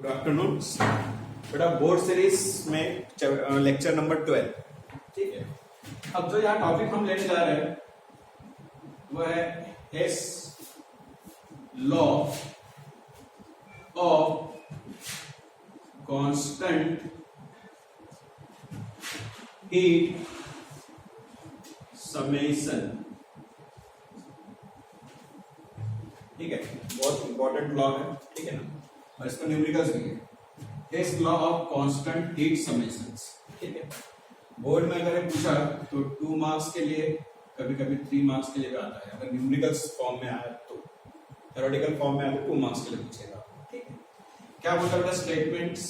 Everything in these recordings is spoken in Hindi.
गुड आफ्टरनून बेटा। बोर्ड सीरीज में लेक्चर नंबर 12, ठीक है। अब जो यहाँ टॉपिक हम लेने जा रहे हैं वो है Hess law of constant heat summation, ठीक है। बहुत इंपॉर्टेंट लॉ है, ठीक है ना, और इसका न्यूमेरिकल्स भी है। Hess law of constant heat summations, ठीक है। बोर्ड में अगर पूछा तो 2 मार्क्स के लिए, कभी कभी 3 मार्क्स के लिए भी आता है। अगर न्यूमेरिकल्स फॉर्म में आया तो, थ्योरेटिकल फॉर्म में आया तो 2 मार्क्स के लिए पूछेगा, ठीक है। क्या बोलता है स्टेटमेंट्स,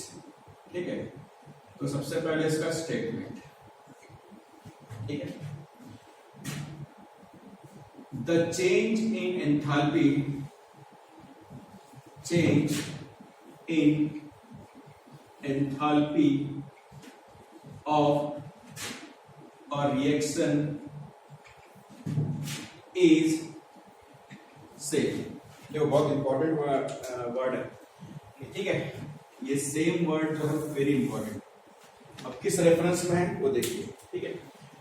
ठीक है। तो सबसे पहले इसका स्टेटमेंट, ठीक है। The change in enthalpy, change in enthalpy of a reaction is same। देखो बहुत इंपॉर्टेंट वर्ड है, ठीक है। ये सेम वर्ड जो है वेरी इंपॉर्टेंट। अब किस रेफरेंस में है वो देखिए, ठीक है।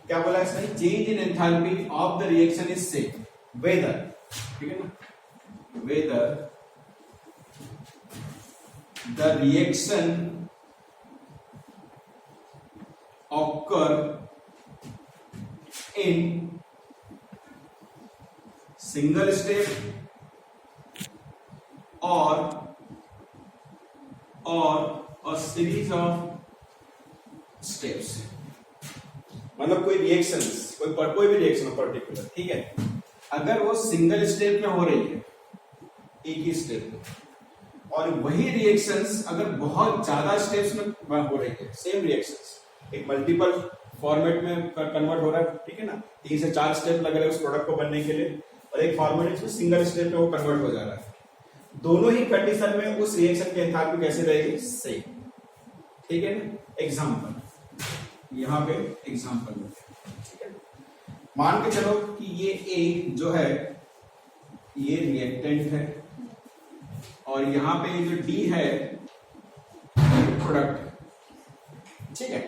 क्या बोला इसने? Change in enthalpy of the reaction is same whether, ठीक है ना, whether the reaction occur in single step or a series of steps। मतलब कोई रिएक्शंस, कोई भी रिएक्शन हो पर्टिकुलर, ठीक है। अगर वो सिंगल स्टेप में हो रही है, एक ही स्टेप में, और वही रिएक्शंस अगर बहुत ज्यादा स्टेप्स में हो रही है, सेम रिएक्शंस, एक मल्टीपल फॉर्मेट में कन्वर्ट हो रहा है, ठीक है ना, 3 से 4 स्टेप लग रहे हैं उस प्रोडक्ट को बनने के लिए, और एक फॉर्मेट में सिंगल स्टेप में वो कन्वर्ट हो जा रहा है। दोनों ही कंडीशन में उस रिएक्शन की एंथैल्पी कैसे रहेगी? सेम, ठीक है ना। एग्जांपल, यहाँ पे एग्जांपल, ठीक है। मान के चलो कि ये A जो है ये रिएक्टेंट है, और यहाँ पे जो D है प्रोडक्ट, ठीक है।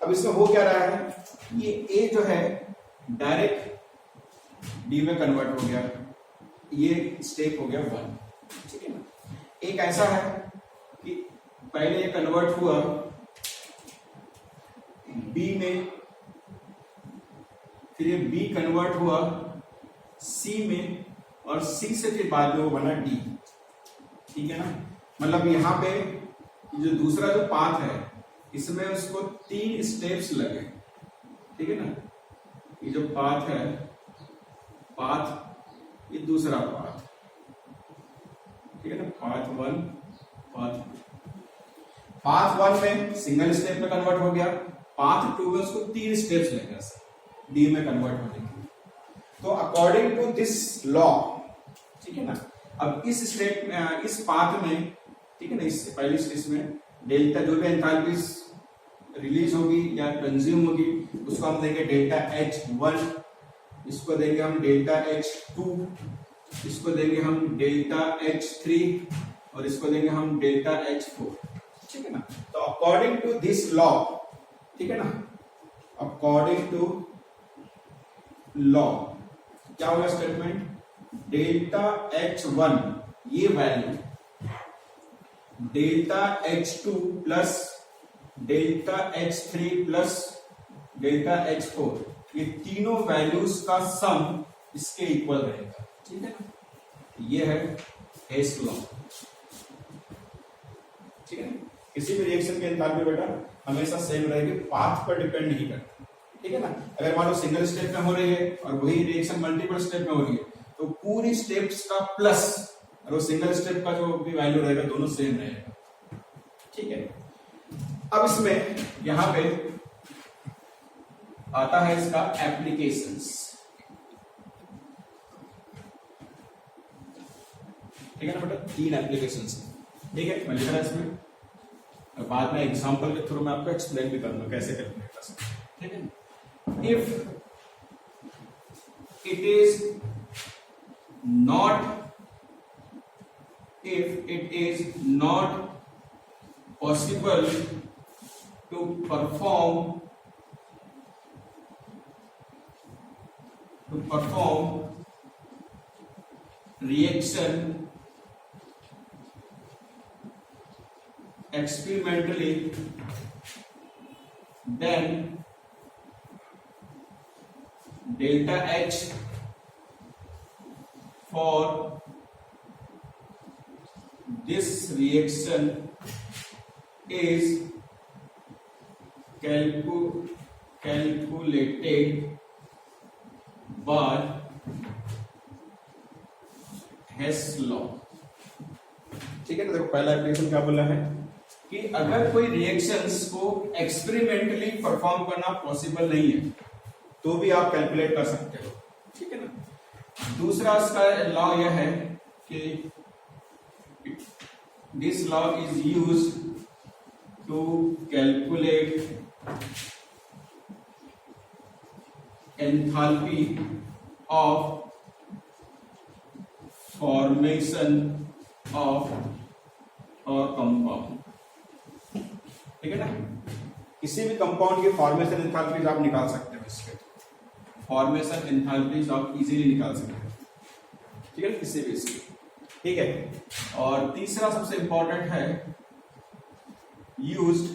अब इसमें हो क्या रहा है, ये A जो है डायरेक्ट D में कन्वर्ट हो गया, ये स्टेप हो गया 1, ठीक है ना। एक ऐसा है कि पहले ये कन्वर्ट हुआ B में, फिर ये B कन्वर्ट हुआ C में, और C से फिर बाद में वो बना D, ठीक है ना। मतलब यहाँ पे जो दूसरा जो पाथ है इसमें उसको 3 स्टेप्स लगे, ठीक है ना। ये जो पाथ है, पाथ, ये दूसरा पाथ, ठीक है ना, पाथ 1, पाथ 1 में सिंगल स्टेप में कन्वर्ट हो गया, पाथ 2 में उसको 3 स्टेप्स लगे डी में कन्वर्ट होने के लिए। तो अकॉर्डिंग टू दिस लॉ, ठीक है ना, अब इस स्टेप में, इस पाथ में, ठीक है ना, इस पहली स्टेज में डेल्टा जो भी एंथैल्पी रिलीज होगी या कंज्यूम होगी उसको हम देंगे डेल्टा H1, इसको देंगे हम डेल्टा H2, इसको देंगे हम डेल्टा H3, और इसको देंगे हम डेल्टा H4, ठीक है ना। तो अकॉर्डिंग टू दिस लॉ, ठीक है ना, अकॉर्डिंग टू लॉ क्या होगा स्टेटमेंट? डेल्टा H1 ये value, delta H2 plus delta H3 plus delta H4, ये तीनों वैल्यूज का सम इसके इक्वल रहेगा, ठीक है ना। ये है हेस लॉ, ठीक है। किसी भी रिएक्शन की एंथैल्पी बेटा हमेशा सेम रहेगी, पाथ पर डिपेंड नहीं करता, ठीक है ना। अगर मान लो सिंगल स्टेप में हो रही है और वही रिएक्शन मल्टीपल स्टेप में हो रही है तो पूरी स्टेप्स का प्लस और वो सिंगल स्टेप का जो भी वैल्यू रहेगा दोनों सेम रहेगा, ठीक है। अब इसमें यहां पे आता है इसका एप्लीकेशंस, ठीक है ना बेटा, 3 एप्लीकेशंस, ठीक है। मैं लिख रहा इसमें, और बाद में एग्जांपल के थ्रू मैं आपको एक्सप्लेन भी करूंगा कैसे करना है, ठीक है। If it is not, if it is not possible to perform reaction experimentally, then delta H for this reaction is calculated by Hess law। ठीक है ना, देखो पहला एप्लीकेशन क्या बोला है कि अगर कोई रिएक्शंस को एक्सपेरिमेंटली परफॉर्म करना पॉसिबल नहीं है तो भी आप कैलकुलेट कर सकते हो। ठीक है ना, दूसरा इसका लॉ यह है कि this law is used to calculate enthalpy of formation of a compound. ठीक है ना, किसी भी कंपाउंड की फॉर्मेशन एंथैल्पीज आप निकाल सकते हो, इसके फॉर्मेशन एंथैल्पीज आप इजीली निकाल सकते हो। ठीक है, किसी भी इसकी। ठीक है, और तीसरा सबसे इंपॉर्टेंट है used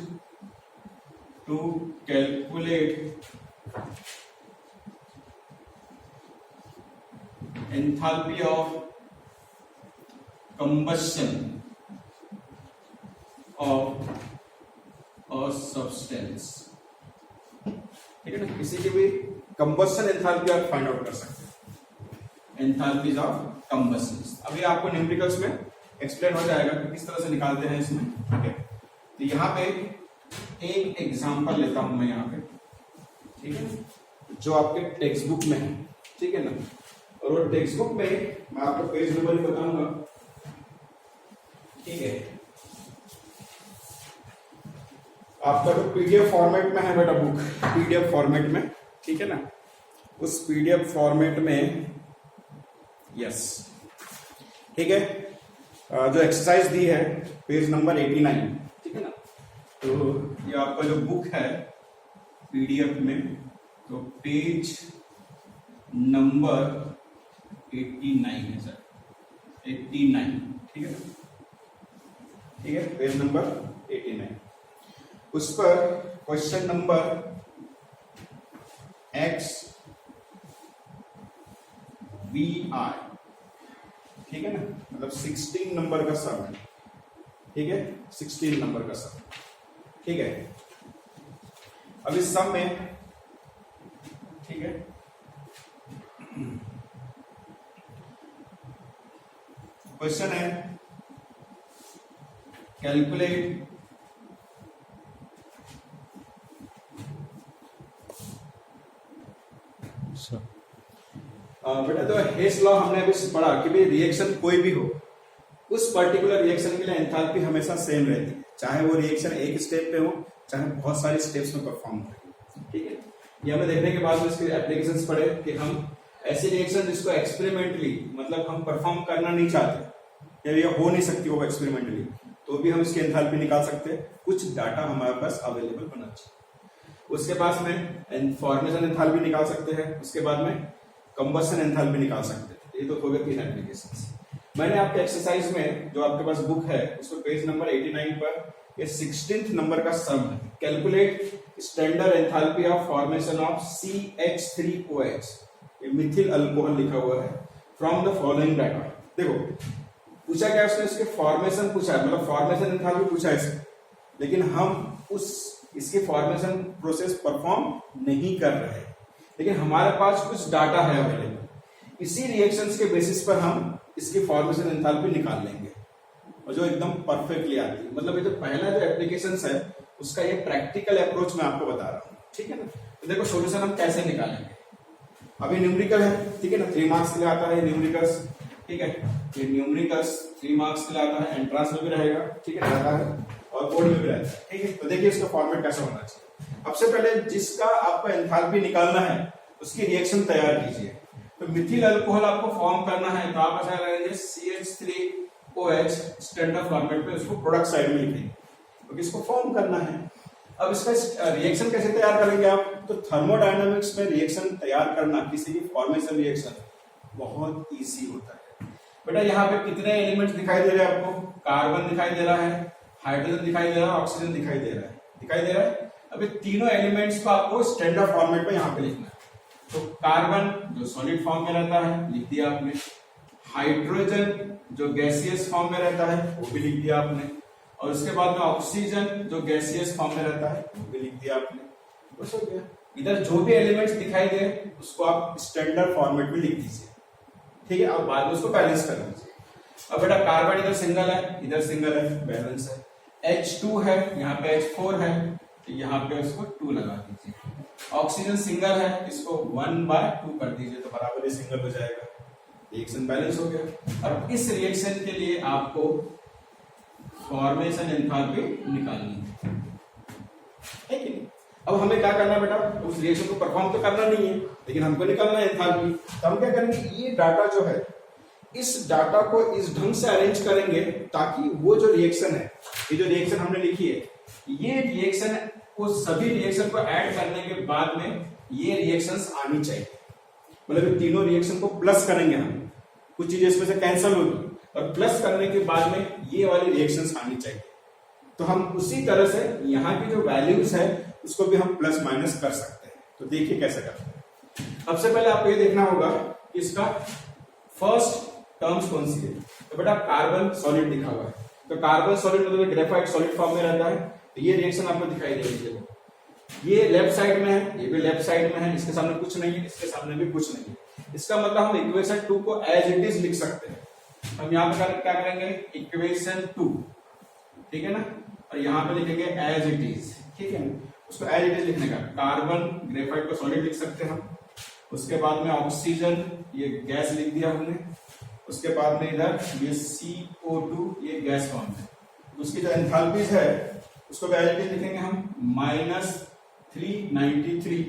to calculate enthalpy of combustion of a substance. ठीक है ना, किसी की भी कंबशन एंथैल्पी आप फाइंड आउट कर सकते हैं, एंथैल्पीज ऑफ कंबशन। अभी आपको न्यूमेरिकल्स में एक्सप्लेन हो जाएगा कि किस तरह से निकालते हैं इसमें। ठीक है, तो यहाँ पे एक एग्जांपल लेता हूं मैं यहाँ पे। ठीक है, जो आपके टेक्स्ट बुक में है। ठीक है ना, और वो टेक्स्ट बुक में मैं आपको पेज नंबर बताऊंगा। ठीक है, आपका जो पीडीएफ फॉर्मेट में है बेटा बुक, पीडीएफ फॉर्मेट में। ठीक है ना, उस पीडीएफ फॉर्मेट में यस। ठीक है, जो एक्सरसाइज दी है पेज नंबर 89। ठीक है ना, तो ये आपका जो बुक है पीडीएफ में, तो पेज नंबर 89 है सर, 89। ठीक है ना, ठीक है, पेज नंबर 89। उस पर क्वेश्चन नंबर XVI। ठीक है ना, मतलब 16 नंबर का सम है। ठीक है, 16 नंबर का सम। ठीक है, अब इस सम में, ठीक है, क्वेश्चन है कैलकुलेट बेटा, तो हेस लॉ हमने अभी पढ़ा कि भाई रिएक्शन कोई भी हो, उस पर्टिकुलर रिएक्शन के लिए एंथैल्पी हमेशा सेम रहती है, चाहे वो रिएक्शन एक स्टेप पे हो, चाहे बहुत सारे स्टेप्स में परफॉर्म हो। ठीक है, ये हमें देखने के बाद इसके एप्लीकेशंस पढ़े कि हम ऐसी रिएक्शन जिसको एक्सपेरिमेंटली, मतलब हम परफॉर्म करना नहीं चाहते या ये हो नहीं सकती वो एक्सपेरिमेंटली, तो भी हम इसकी एंथैल्पी निकाल सकते हैं। कुछ डाटा हमारे पास अवेलेबल होना चाहिए। उसके पास में फॉर्मेशन एंथैल्पी निकाल सकते हैं, उसके बाद में कंबशन एंथैल्पी निकाल सकते हैं। ये तो हो गए 3 एप्लीकेशंस। मैंने आपके एक्सरसाइज में जो आपके पास बुक है उसको पेज नंबर 89 पर ये 16th नंबर का सम है, calculate standard enthalpy of formation of CH3OH। ये मिथिल अल्कोहल लिखा हुआ है फ्रॉम द फॉलोइंग डाटा। देखो पूछा क्या उसने, इसके फॉर्मेशन पूछा है, मतलब फॉर्मेशन एंथैल्पी पूछा है इसके, लेकिन हम इसके फॉर्मेशन प्रोसेस परफॉर्म नहीं कर रहे हैं, लेकिन हमारे पास कुछ डाटा है अवेलेबल। इसी रिएक्शंस के बेसिस पर हम इसकी फॉर्मेशन एंथैल्पी निकाल लेंगे और जो एकदम परफेक्टली आती है। मतलब ये जो पहला जो एप्लीकेशंस है उसका ये प्रैक्टिकल अप्रोच मैं आपको बता रहा हूँ। ठीक है ना, तो देखो सॉल्यूशन हम कैसे निकालेंगे। अभी न्यूमेरिकल है, ठीक है ना, 3 मार्क्स के लिए आता है न्यूमेरिकल्स। ठीक है, ये न्यूमेरिकल्स 3 मार्क्स के लिए आता है, एंट्रांस में भी रहेगा। ठीक है, रहता है और बोर्ड में भी रहता है। ठीक है, तो देखिए इसका फॉर्मेट कैसा होना चाहिए। सबसे पहले जिसका आपको एंथैल्पी निकालना है उसकी रिएक्शन तैयार कीजिए। तो मिथिल अल्कोहल आपको फॉर्म करना है तो आप ऐसा करेंगे CH3OH स्टैंडर्ड फॉर्मेट में, उसको प्रोडक्ट साइड में लिखेंगे। क्योंकि इसको फॉर्म करना है। अब इसका रिएक्शन कैसे तैयार करेंगे आप? तो थर्मोडायनामिक्स में रिएक्शन तैयार करना, किसी भी फॉर्मेशन रिएक्शन बहुत इजी होता है। बेटा यहाँ पे कितने एलिमेंट्स दिखाई दे रहे हैं आपको? कार्बन दिखाई दे रहा है, हाइड्रोजन दिखाई दे रहा है, ऑक्सीजन दिखाई दे रहा है, दिखाई दे रहा है। अब ये तीनों एलिमेंट्स को आपको स्टैंडर्ड फॉर्मेट में यहाँ पे लिखना है। तो कार्बन जो सॉलिड फॉर्म में रहता है लिख दिया आपने, हाइड्रोजन जो गैसियस फॉर्म में रहता है वो भी लिख दिया आपने, और उसके बाद में ऑक्सीजन जो गैसियस फॉर्म में रहता है वो भी लिख दिया आपने। बस हो गया। इधर जो भी एलिमेंट्स दिखाई दे उसको आप स्टैंडर्ड फॉर्मेट में लिख दीजिए, ठीक है। अब बाद में उसको बैलेंस कर दीजिए। अब बेटा कार्बन इधर सिंगल है, इधर सिंगल है, बैलेंस है। H2 है, यहाँ पे H4 है, तो यहाँ पे उसको 2 लगा दीजिए। ऑक्सीजन सिंगल है, इसको 1/2 कर दीजिए तो बराबर ही सिंगल हो जाएगा। रिएक्शन बैलेंस हो गया। अब इस रिएक्शन के लिए आपको फॉर्मेशन एंथैल्पी निकालनी है कि नहीं? अब हमें क्या करना है बेटा? उस रिएक्शन को परफॉर्म तो करना नहीं है, लेकिन हमको निकालना है एंथैल्पी। तो हम क्या करेंगे, ये डाटा जो है, इस डाटा को इस ढंग से अरेंज करेंगे ताकि वो जो रिएक्शन है, ये जो रिएक्शन हमने लिखी है, ये रिएक्शन को सभी रिएक्शन को ऐड करने के बाद में ये रिएक्शंस आनी चाहिए। मतलब तीनों रिएक्शन को प्लस करेंगे हम, कुछ चीजें इसमें से कैंसिल होगी, और प्लस करने के बाद में ये वाली रिएक्शंस आनी चाहिए। तो हम उसी तरह से यहाँ की जो वैल्यूज है उसको भी हम प्लस माइनस कर सकते हैं। तो देखिए कैसे करते हैं। सबसे पहले आपको ये देखना होगा कि इसका फर्स्ट टर्म्स कौन सी है। तो बेटा कार्बन सॉलिड लिखा हुआ है, तो कार्बन सॉलिड मतलब ग्रेफाइट सॉलिड फॉर्म में रहता है। तो ये रिएक्शन आपको दिखाई दे रही है, ये लेफ्ट साइड में है, ये भी लेफ्ट साइड में है, इसके सामने कुछ नहीं है, इसके सामने भी कुछ नहीं है। इसका मतलब हम इक्वेशन 2 को एज इट इज लिख सकते हैं। हम यहाँ पे क्या करेंगे, इक्वेशन 2, ठीक है ना, और यहाँ पे लिखेंगे एज इट इज, ठीक है। उसको एज इट इज लिखने का, कार्बन ग्रेफाइट को सॉलिड लिख सकते हैं हम। उसके बाद में ऑक्सीजन, ये गैस लिख दिया हमने। उसके बाद में इधर ये CO2, ये गैस फॉर्म है। उसकी जो एंथैल्पीज है उसको एज इट इज लिखेंगे हम -393,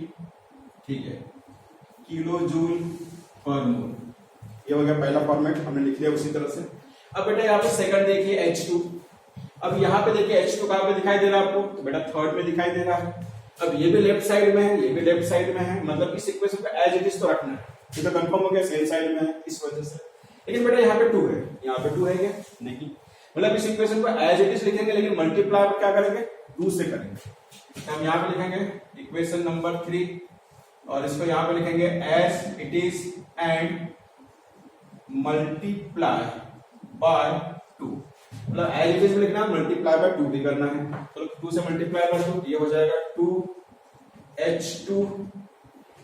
ठीक है, किलो जूल पर मोल। ये हो गया पहला फॉर्मेट, हमने लिख लिया उसी तरह से। अब बेटा यहाँ पे सेकंड देखिए H2। अब यहाँ पे देखिए H2 कहाँ पे दिखाई दे रहा है आपको? तो बेटा थर्ड में दिखाई दे रहा है। अब ये भी लेफ्ट साइड में है, ये भी लेफ्ट साइड में है, मतलब इस इक्वेशन को एज इट इज तो रखना है। ये तो कंफर्म हो गया सेम साइड में है इस वजह से। लेकिन बेटा यहाँ पे 2 है, यहाँ पे 2 है क्या? नहीं। मतलब इस इक्वेशन को एज इट इज लिखेंगे, लेकिन मल्टीप्लाई क्या करेंगे? 2 से करेंगे। तो हम यहाँ पे लिखेंगे इक्वेशन नंबर 3, और इसको यहाँ पे लिखेंगे as it is and multiply by 2। मतलब एज इट इज में लिखना, मल्टीप्लाई बाय 2 भी करना है। तो 2 से मल्टीप्लाई बाय 2, ये हो जाएगा 2H2,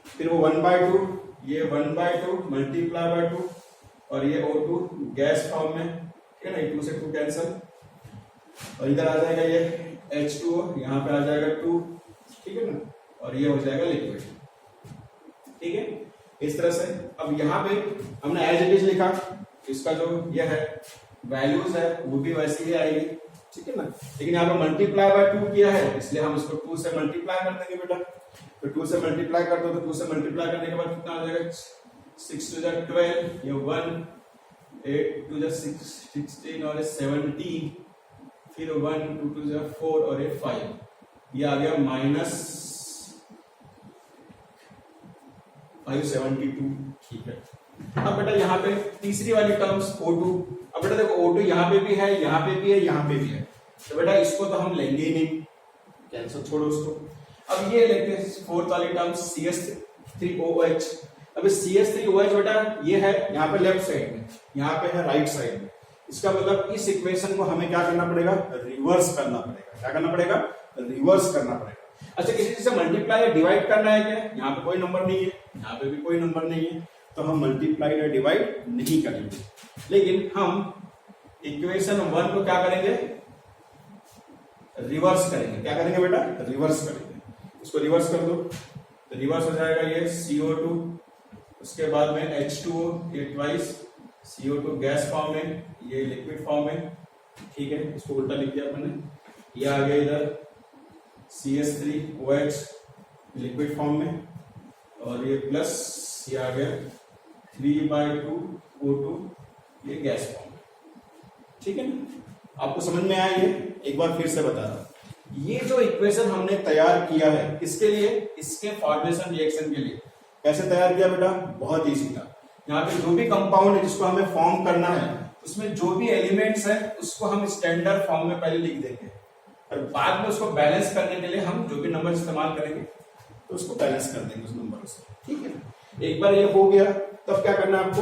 फिर वो 1/2, ये 1/2 मल्टीप्लाई बाय 2, और ये O2 गैस फॉर्म में, ठीक है ना, 2 से 2 कैंसिल, और इधर आ जाएगा ये H2O, यहाँ पे आ जाएगा 2, ठीक है ना, और ये हो जाएगा लिक्विड, ठीक है, इस तरह से। अब यहाँ पे हमने एज इट इज लिखा, इसका जो ये है वैल्यूज है वो भी वैसे ही आएगी, ठीक है ना। लेकिन यहाँ पे मल्टीप्लाई बाय 2 किया है, इसलिए हम इसको 2 से मल्टीप्लाई कर देंगे बेटा। तो 2 से मल्टीप्लाई कर दो, तो 2 से मल्टीप्लाई करने के बाद कितना आ जाएगा? 6 to the 12, ये 1, 8 to the 16 और 17, फिर 1, 2 to the 4 और ये 5, ये आ गया -572, ठीक है। अब बेटा यहाँ पे तीसरी वाली टर्म्स O2। अब बेटा देखो O2 यहाँ पे भी है, यहाँ पे भी है, यहाँ पे भी है, तो बेटा इसको तो हम लेंगे ही नहीं, कैंसिल, छोड़ो उसको। अब ये लेते हैं फोर्थ वाली टर्म CH3OH। अब CH3OH बेटा ये है यहाँ पे लेफ्ट साइड में, यहाँ पे है राइट साइड में। इसका मतलब इस इक्वेशन को हमें क्या करना पड़ेगा? रिवर्स करना पड़ेगा। क्या करना पड़ेगा? रिवर्स करना पड़ेगा। अच्छा, किसी चीज से मल्टीप्लाई या डिवाइड करना है क्या? यहाँ पे कोई नंबर नहीं है, यहाँ पे भी कोई नंबर नहीं है, तो हम मल्टीप्लाई या डिवाइड नहीं करेंगे। लेकिन हम इक्वेशन 1 को क्या करेंगे? रिवर्स करेंगे। क्या करेंगे बेटा? रिवर्स करेंगे। इसको रिवर्स कर दो, तो रिवर्स हो जाएगा ये CO2, उसके बाद में H2O, ये ट्वाइस CO2 गैस फॉर्म में, ये लिक्विड फॉर्म में, ठीक है, इसको उल्टा लिख दिया अपने। ये आ गया इधर CH3OH लिक्विड फॉर्म में, और ये प्लस ये आ गया 3/2 O2 ये गैस फॉर्म में, ठीक है ना। आपको समझ में आया? ये एक बार फिर से बता रहा हूं, ये जो इक्वेशन हमने तैयार किया है किसके लिए? इसके फॉर्मेशन रिएक्शन के लिए। कैसे तैयार किया बेटा? बहुत ईजी था। यहाँ पे जो भी कंपाउंड है जिसको हमें फॉर्म करना है, उसमें जो भी एलिमेंट्स है उसको हम स्टैंडर्ड फॉर्म में पहले लिख देंगे, और बाद में उसको बैलेंस करने के लिए हम जो भी नंबर इस्तेमाल करेंगे तो उसको बैलेंस कर देंगे उस नंबर से, ठीक है। एक बार ये हो गया, तब क्या करना है आपको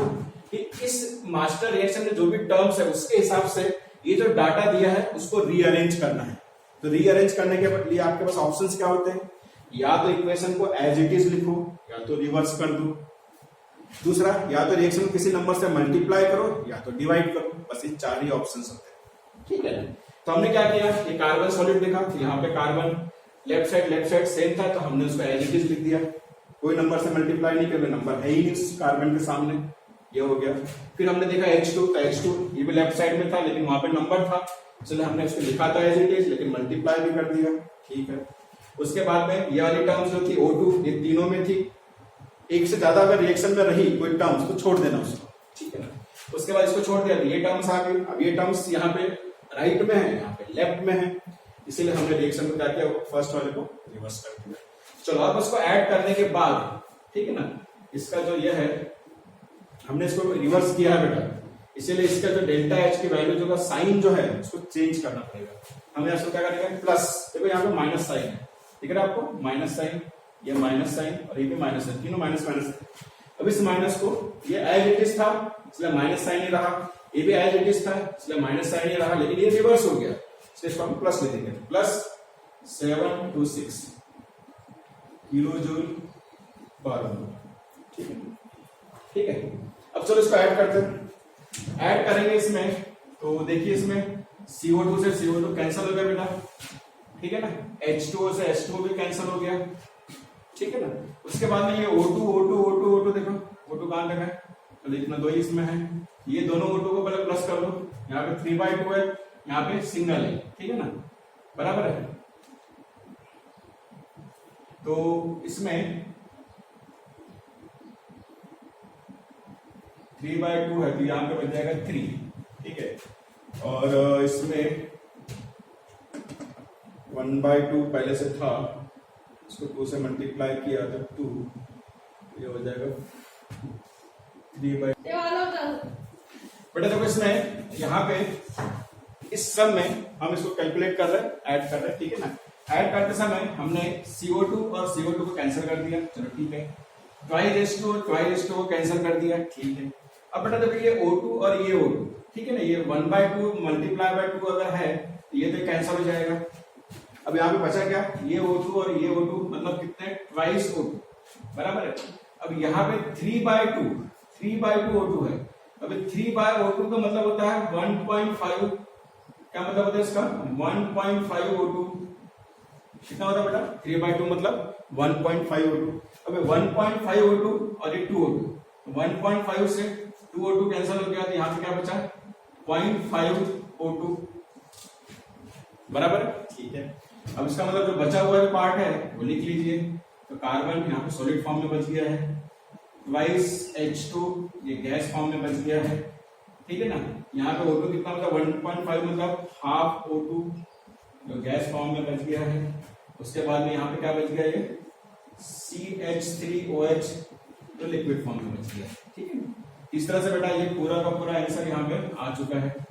कि इस मास्टर रिएक्शन में जो भी टर्म्स है उसके हिसाब से ये जो डाटा दिया है उसको रीअरेंज करना है। तो रीअरेंज करने के लिए आपके पास ऑप्शंस क्या होते हैं? या तो इक्वेशन को एज इट इज लिखो, या तो रिवर्स कर दो, दूसरा या तो रिएक्शन किसी नंबर से मल्टीप्लाई करो या तो डिवाइड करो। बस ये चार ही ऑप्शंस होते हैं, ठीक है। तो हमने क्या किया, ये कार्बन सॉलिड देखा, यहाँ पे कार्बन लेफ्ट साइड सेम था, तो हमने उसको एज इट इज लिख दिया। कोई नंबर से मल्टीप्लाई नहीं कर, नंबर है ही नहीं उस कार्बन के सामने, ये हो गया। फिर हमने देखा H2, तो H2 ये भी लेफ्ट साइड में था लेकिन वहां पे नंबर था, इसलिए हमने उसको लिखा था एज इट इज, लेकिन मल्टीप्लाई भी कर दिया, ठीक है। उसके बाद में ये वाली टर्म्स जो थी O2, ये तीनों में थी। एक से ज्यादा अगर रिएक्शन में रही कोई टर्म्स तो छोड़ देना उसको, ठीक है ना। उसके बाद इसको छोड़ दिया, ये टर्म्स आ गई। अब ये टर्म्स यहाँ पे राइट में है, यहाँ पे लेफ्ट में है, इसीलिए हमने रिएक्शन को क्या किया, फर्स्ट वाले को रिवर्स कर दिया। चलो अब उसको ऐड करने के बाद, ठीक है ना, इसका जो ये है हमने इसको रिवर्स किया है बेटा, इसीलिए इसका जो डेल्टा एच की वैल्यू जो का साइन जो है उसको चेंज करना पड़ेगा। हमें इसको क्या करेंगे, प्लस, देखो यहाँ पे माइनस साइन है, दिख रहा है आपको, माइनस साइन, ये माइनस साइन और ये भी माइनस है, तीनों माइनस माइनस है। अब इस माइनस को, ये एज इट इज था इसलिए माइनस साइन ही रहा, ये भी एज इट इज था इसलिए माइनस साइन ही रहा, लेकिन ये रिवर्स हो गया इसलिए इसको हम प्लस ले देंगे, प्लस 726 किलो जूल पर मोल, ठीक है, ठीक है। अब चलो इसको ऐड करते हैं। ऐड करेंगे इसमें, तो देखिए इसमें CO2 से CO2 कैंसिल हो गया बेटा, ठीक है ना, H2O से H2O भी कैंसिल हो गया, ठीक है ना। उसके बाद में ये O2 देखो, O2 कहां लगा है, तो इतना दो ही इसमें है, ये दोनों O2 को पहले प्लस कर लो, यहाँ पे 3/2 है, यहाँ पे सिंगल है, ठीक है ना, बराबर है। तो इसमें 3/2 है तो यहाँ पे बन जाएगा 3, ठीक है, और इसमें 1/2 पहले से था, इसको 2 से मल्टीप्लाई किया तो 2, ये हो जाएगा 3/2। बेटा देखो इसमें यहाँ पे इस सब में हम इसको कैलकुलेट कर रहे हैं, ऐड कर रहे हैं, ठीक है ना। ऐड करते समय हमने CO2 और CO2 को कैंसिल कर दिया, चलो ठीक है, ट्वाइस को कैंसिल कर दिया, ठीक है। अब बेटा देखो ये O2 और ये O2, ठीक है ना, ये 1/2 मल्टीप्लाई बाय 2 अगर है तो ये तो कैंसिल हो जाएगा। अब यहाँ पे बचा क्या, ये O2 और ये O2, मतलब कितने, ट्वाइस O2, बराबर है। अब यहाँ पे 3/2 O2 है, अब 3/O2 का मतलब होता है 1.5, क्या मतलब होता है इसका, 1.5 O2, कितना होता है बेटा, 3/2 मतलब 1.5 O2। अब 1.5 O2 और ये 2 O2, 1.5 से 2 O2 कैंसिल हो गया, तो यहाँ पे क्या बचा, 0.5 O2, बराबर, ठीक है। अब इसका मतलब जो बचा हुआ पार्ट है वो लिख लीजिए, तो कार्बन यहाँ पे सॉलिड फॉर्म में बच गया है, ट्वाइस H2 ये गैस फॉर्म में बच गया है, ठीक है ना। यहाँ पे O2 कितना मतलब 1.5 मतलब हाफ O2 जो गैस फॉर्म में बच गया है। उसके बाद में यहाँ पे क्या बच गया, ये CH3OH जो लिक्विड फॉर्म में बच गया, ठीक है। इस तरह से बेटा ये पूरा का पूरा आंसर यहाँ पे आ चुका है,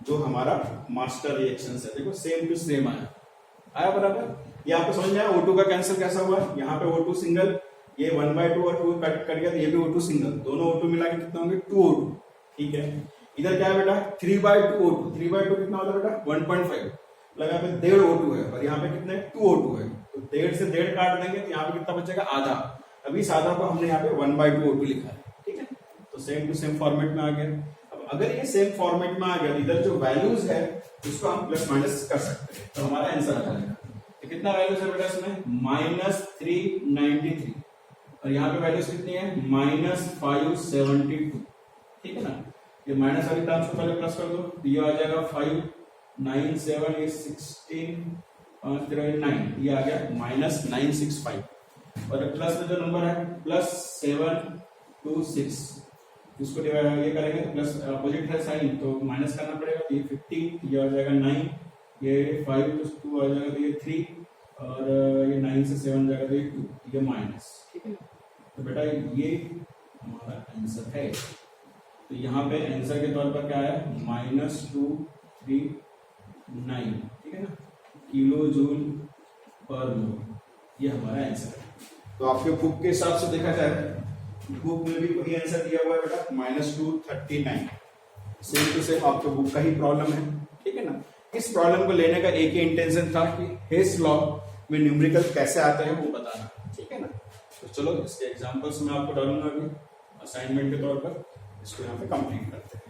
जो हमारा मास्टर रिएक्शन है। देखो सेम टू सेम आया बराबर। ये आपको समझ में आया, O2 का कैंसिल कैसा हुआ, यहाँ पे O2 सिंगल, ये 1/2 और 2 कट गया, तो ये भी O2 सिंगल, दोनों O2 मिला के कितना होंगे, 2 O2, ठीक है। इधर क्या है बेटा, 3/2 O2, 3/2 कितना होता है बेटा, 1.5, मतलब यहाँ पे 1.5 O2 है और यहाँ पे कितने 2 O2 है, तो 1.5 से 1.5 काट देंगे तो यहाँ पे कितना बचेगा, आधा। अभी इस आधा को हमने यहाँ पे 1/2 O2 लिखा है, ठीक है, तो सेम टू सेम फॉर्मेट में आ गया। अब अगर ये सेम फॉर्मेट में आ गया, इधर जो वैल्यूज है उसको हम प्लस माइनस कर सकते हैं, तो हमारा आंसर आ जाएगा। तो कितना वैल्यूज है बेटा इसमें, -393, और यहाँ पे वैल्यूज कितनी है, -572, ठीक है ना। ये माइनस वाली टर्म्स को पहले प्लस कर दो, तो ये आ जाएगा 5 9 7 ये 16 5 3 9, ये आ गया -965, और प्लस में जो नंबर है +726, इसको ये करेंगे तो प्लस अपोजिट है साइन तो माइनस करना पड़ेगा, तो ये 15, ये आ जाएगा 9, ये 5 प्लस 2 आ जाएगा तो ये 3, और ये 9 से 7 जाएगा तो ये 2, ये माइनस, ठीक है। तो बेटा ये हमारा आंसर है। तो यहाँ पे आंसर के तौर पर क्या है, -239, ठीक है ना, किलो जूल पर मोल, ये हमारा आंसर है। तो आपके बुक के हिसाब से देखा जाए, बुक में भी वही आंसर दिया हुआ है बेटा, -239, सेम टू सेम आपके बुक का ही प्रॉब्लम है, ठीक है ना। इस प्रॉब्लम को लेने का एक ही इंटेंशन था कि हेस लॉ में न्यूमेरिकल कैसे आते हैं वो बताना, ठीक है ना। तो चलो इसके एग्जांपल्स मैं आपको डालूंगा अभी असाइनमेंट के तौर पर, इसको यहाँ पे कंप्लीट करते हैं।